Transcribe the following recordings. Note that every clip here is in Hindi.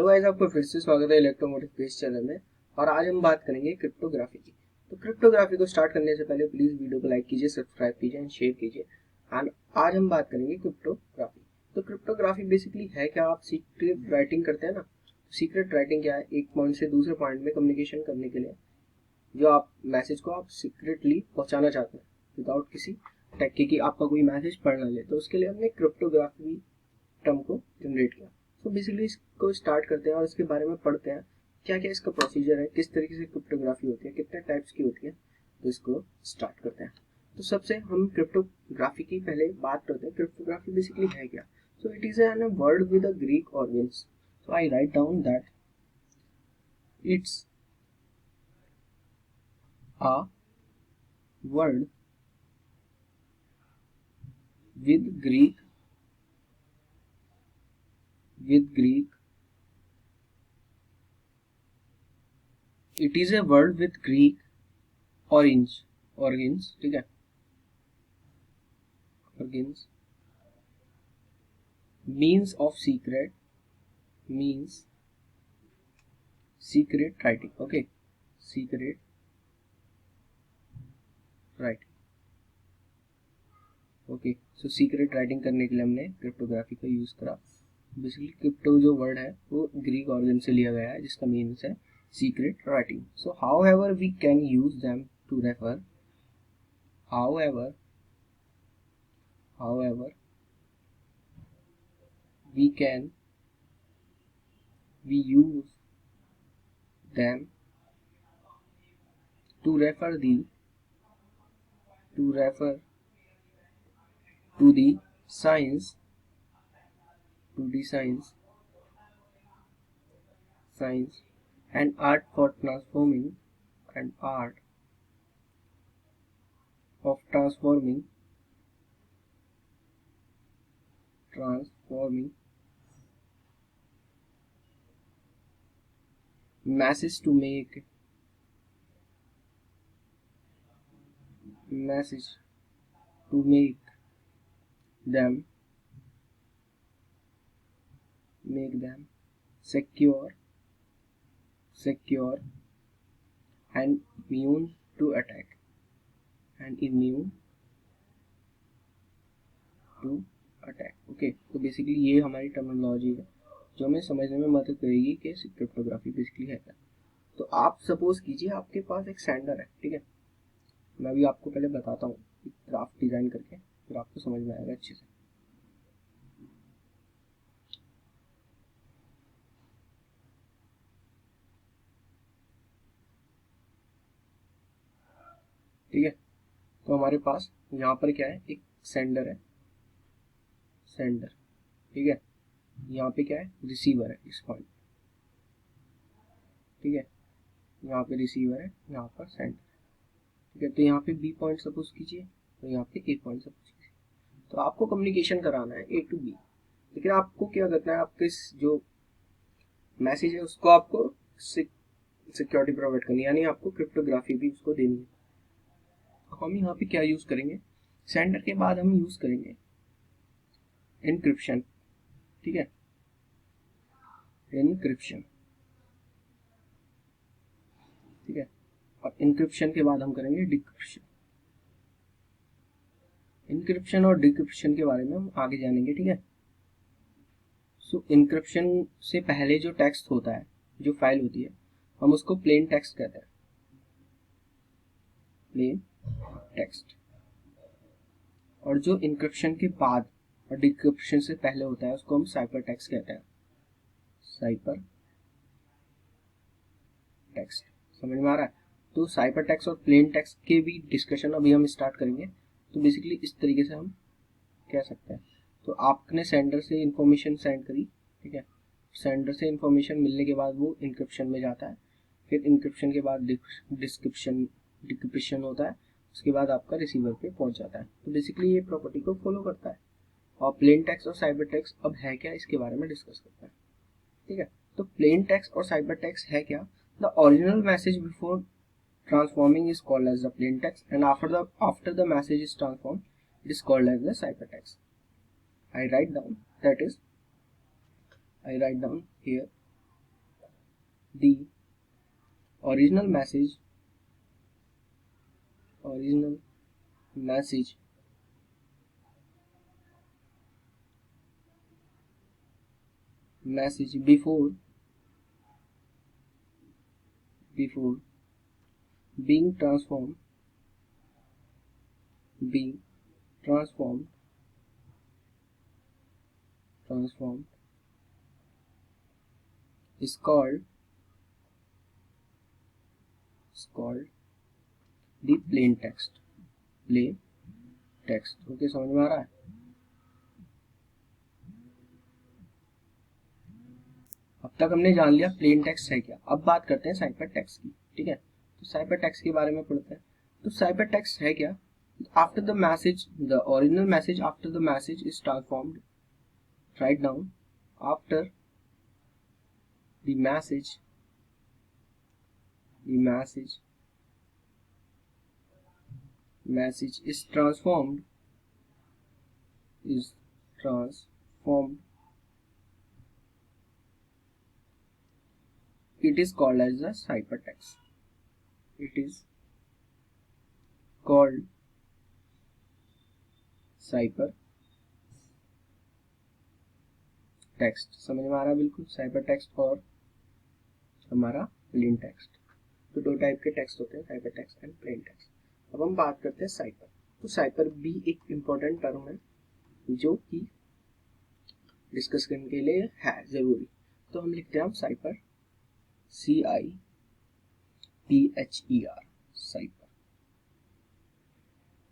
हेलो गाइस, आपको फिर से स्वागत है इलेक्ट्रोमोटिव बेस चैनल में। और आज हम बात करेंगे क्रिप्टोग्राफी की। तो क्रिप्टोग्राफी को स्टार्ट करने से पहले प्लीज वीडियो को लाइक कीजिए, सब्सक्राइब कीजिए एंड शेयर कीजिए। एंड आज हम बात करेंगे क्रिप्टोग्राफी। तो क्रिप्टोग्राफी बेसिकली है क्या? आप सीक्रेट राइटिंग करते हैं ना, सीक्रेट राइटिंग क्या है? एक पॉइंट से दूसरे पॉइंट में कम्युनिकेशन करने के लिए जो आप मैसेज को आप सीक्रेटली पहुंचाना चाहते हैं विदाउट किसी टेक की आपका कोई मैसेज पढ़ ना ले, तो उसके लिए हमने क्रिप्टोग्राफी टर्म को जनरेट किया। तो बेसिकली इसको स्टार्ट करते हैं और इसके बारे में पढ़ते हैं क्या क्या इसका प्रोसीजर है, किस तरीके से क्रिप्टोग्राफी होती है, कितने टाइप्स की होती है। तो इसको स्टार्ट करते हैं। तो सबसे हम क्रिप्टोग्राफी की पहले बात करते हैं। क्रिप्टोग्राफी बेसिकली है क्या? So it is an word with a Greek organs. So I write down that it's a word with Greek it is a word with Greek origins, ठीक है, origins, means secret writing, okay, secret writing, okay. So secret writing करने के लिए हमने क्रिप्टोग्राफी का यूज करा। बेसिकली क्रिप्टो जो वर्ड है वो ग्रीक ऑर्गन से लिया गया है जिसका मीन्स है secret writing. So however we can use them to refer however we use them to refer to the science and art for transforming message to make them secure and immune to attack okay. तो बेसिकली ये हमारी टर्मिनोलॉजी है जो हमें समझने में मदद करेगी कि क्रिप्टोग्राफी बेसिकली है क्या। तो आप सपोज कीजिए आपके पास एक सेंडर है, ठीक है। मैं अभी आपको पहले बताता हूँ ग्राफ डिजाइन करके, फिर आपको समझ में आएगा अच्छे से। ठीक है, तो हमारे पास यहाँ पर क्या है, एक सेंडर है, ठीक है। यहाँ पे क्या है, रिसीवर है इस पॉइंट, ठीक है। यहाँ पे रिसीवर है, यहाँ पर सेंडर, ठीक है। तो यहाँ पे बी पॉइंट सपोज कीजिए, तो यहाँ पे ए पॉइंट सपोज कीजिए। तो आपको कम्युनिकेशन कराना है ए टू बी, लेकिन आपको क्या करना है, आपके जो मैसेज है उसको आपको सिक्योरिटी प्रोवाइड करनी है, यानी आपको क्रिप्टोग्राफी भी उसको देनी है। हम यहाँ पे क्या यूज करेंगे, सेंडर के बाद हम यूज करेंगे एनक्रिप्शन, ठीक है, एनक्रिप्शन, ठीक है। और एनक्रिप्शन के बाद हम करेंगे डिक्रिप्शन। एनक्रिप्शन और डिक्रिप्शन के बारे में हम आगे जानेंगे, ठीक है। सो एनक्रिप्शन से पहले जो टेक्स्ट होता है, जो फाइल होती है, हम उसको प्लेन टेक्स्ट कहते हैं, प्लेन टेक्स्ट। और जो एनक्रिप्शन के बाद और डिक्रिप्शन से पहले होता है उसको हम साइपर टेक्स्ट कहते हैं, साइपर टेक्स्ट। समझ में आ रहा है? तो साइपर टेक्स्ट और प्लेन टेक्स्ट के भी डिस्कशन अभी हम स्टार्ट करेंगे। तो बेसिकली इस तरीके से हम कह सकते हैं। तो आपने सेंडर से इंफॉर्मेशन सेंड करी, ठीक है। सेंडर से इंफॉर्मेशन मिलने के बाद वो इंक्रिप्शन में जाता है, फिर इंक्रिप्शन के बाद डिक्रिप्शन होता है, उसके बाद आपका रिसीवर पे पहुंच जाता है। तो बेसिकली ये प्रॉपर्टी को फॉलो करता है। और प्लेन टेक्स्ट और साइबर टेक्स्ट अब है क्या, इसके बारे में डिस्कस करते हैं, ठीक है। तो प्लेन टेक्स्ट और साइबर टेक्स्ट है क्या? The original message before transforming is called as the plain text, and after the message is transformed it is called as the ciphertext. I write down here the original message before being transformed is called the plain text. Okay, समझ में आ रहा है? अब तक हमने जान लिया प्लेन टेक्स्ट है क्या। अब बात करते हैं साइपर टेक्स्ट की, ठीक है। तो साइपर टेक्स्ट के बारे में पढ़ते हैं। तो साइपर टेक्स्ट है क्या? After the message, the original message after the message is transformed, write down, after the message is transformed it is called as a ciphertext. It is called cipher text. समझ में आ रहा है? बिल्कुल। साइपर टेक्स्ट और हमारा प्लेन टेक्स्ट, तो दो टाइप के टेक्स्ट होते हैं, साइपर टेक्स्ट एंड प्लेन टेक्स्ट। अब हम बात करते हैं साइपर। तो साइपर भी एक इम्पोर्टेंट टर्म है जो कि डिस्कस करने के लिए है जरूरी। तो हम लिखते हैं साइपर, CIPHER, साइपर।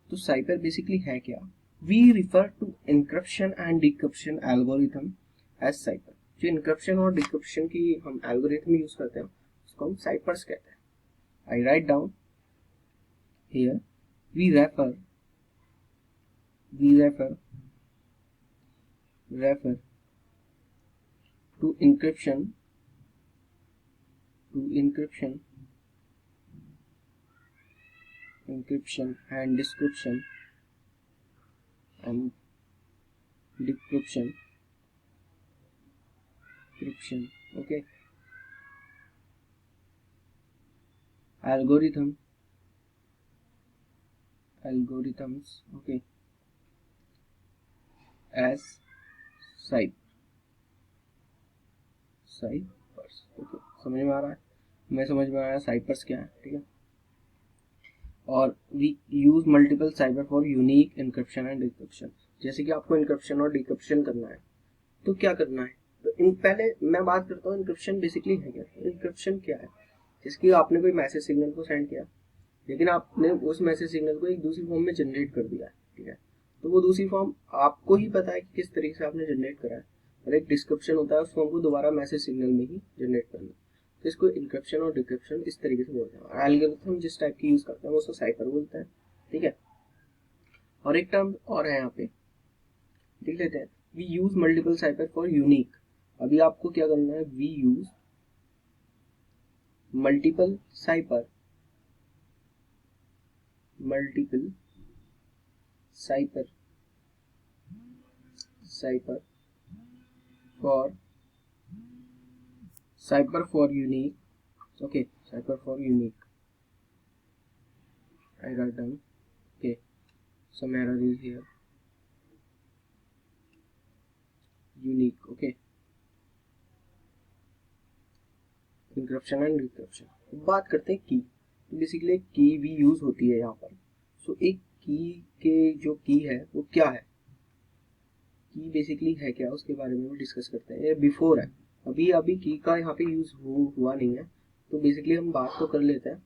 तो साइपर बेसिकली है क्या? We refer to encryption and decryption algorithm as cipher. जो इनक्रप्शन और डिक्रिप्शन की हम एल्गोरिथम यूज करते हैं उसको हम साइपर्स कहते हैं। I write down here, we refer to encryption and decryption okay, algorithms okay, as ciphers. Okay, समझ में आ रहा है? मैं समझ में आया साइपर्स क्या है, ठीक है। और we use multiple cipher for unique encryption and decryption. जैसे कि आपको इनक्रिप्शन और डिक्रिप्शन करना है तो क्या करना है? तो इन पहले मैं बात करता हूँ इनक्रिप्शन बेसिकली है क्या। इनक्रिप्शन क्या है? जिसकी आपने कोई मैसेज सिग्नल को सेंड किया, लेकिन आपने उस मैसेज सिग्नल को एक दूसरी फॉर्म में जनरेट कर दिया है, ठीक है। तो वो दूसरी फॉर्म आपको ही पता है कि किस तरीके से आपने जनरेट करा है, और एक डिस्क्रिप्शन होता है उस फॉर्म को दोबारा मैसेज सिग्नल में ही जनरेट करना। तो इसको इनक्रिप्शन और डिक्रिप्शन इस तरीके से बोलते हैं। और एल्गोरिथम जिस टाइप की यूज करते हैं वो उसको साइफर बोलते हैं, ठीक है। और एक टर्म और है यहाँ पे, देख लेते हैं। We use multiple cipher for unique. अभी आपको क्या करना है? We use multiple cipher for unique, okay, cipher for unique. I write down, okay, some error is here, unique, okay, encryption and decryption। बात करते हैं की। तो बेसिकली की भी यूज होती है यहाँ पर। सो एक की के जो की है वो क्या है, की बेसिकली है क्या, उसके बारे में भी डिस्कस करते हैं। ये बिफोर है, अभी की का यहाँ पे यूज हुआ नहीं है, तो बेसिकली हम बात तो कर लेते हैं।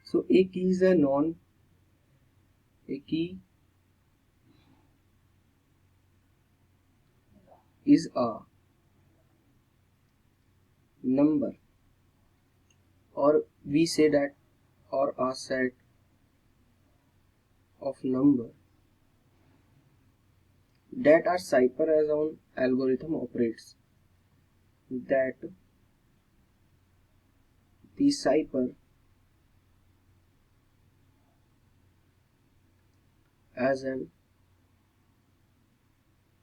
सो ए की is a key is a number, or we say that, or a set of number that are cipher as an algorithm operates, that the cipher as an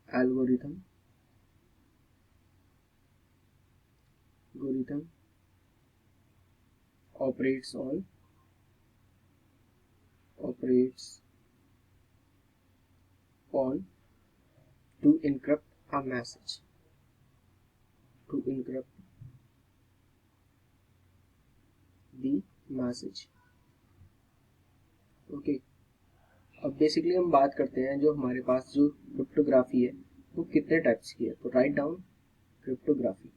algorithm operates on to encrypt a message, to encrypt the message. Okay, अब बेसिकली हम बात करते हैं जो हमारे पास जो क्रिप्टोग्राफी है वो कितने टाइप्स की है. तो राइट डाउन क्रिप्टोग्राफी.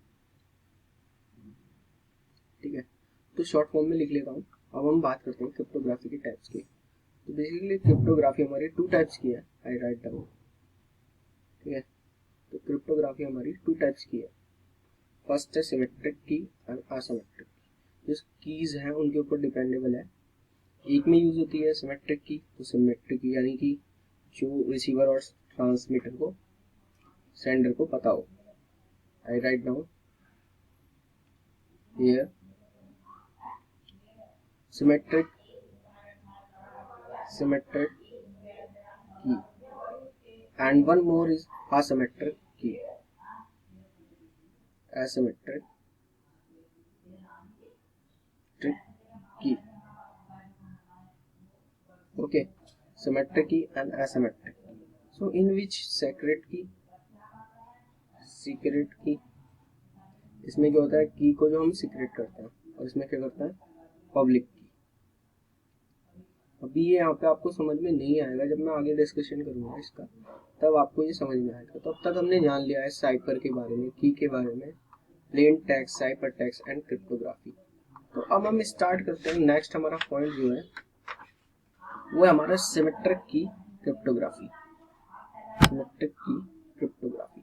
ठीक है, तो शॉर्ट फॉर्म में लिख लेता हूँ. अब हम बात करते हैं क्रिप्टोग्राफी के टाइप्स की. तो बेसिकली क्रिप्टोग्राफी हमारी 2 टाइप्स की है. आई राइट डाउन. ठीक है, तो क्रिप्टोग्राफी हमारी 2 टाइप्स की है. फर्स्ट है सिमेट्रिक की एंड असिमेट्रिक की. जो कीज हैं उनके ऊपर डिपेंडेबल है. एक में यूज होती है सिमेट्रिक की, तो सिमेट्रिक की यानी कि जो रिसीवर और ट्रांसमीटर को, सेंडर को पता हो. आई राइट डाउन हियर सिमेट्रिक की and one more is asymmetric key. Asymmetric key. Okay, symmetric key and asymmetric key. So in which secret key, इसमें क्या होता है, की को जो हम सीक्रेट करते हैं, और इसमें क्या करता है पब्लिक की. अभी ये यहाँ पे आपको समझ में नहीं आएगा, जब मैं आगे डिस्कशन करूंगा इसका तब आपको ये समझ में आएगा. तब तक हमने जान लिया है साइफर के बारे में, की के बारे में, plain text, cipher text and cryptography. तो अब हम स्टार्ट करते हैं. नेक्स्ट हमारा पॉइंट जो है वो है हमारा सिमेट्रिक की क्रिप्टोग्राफी. सिमेट्रिक की क्रिप्टोग्राफी.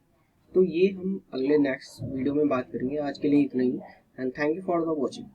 तो ये हम अगले नेक्स्ट वीडियो में बात करेंगे. आज के लिए इतना ही, and thank you for the watching.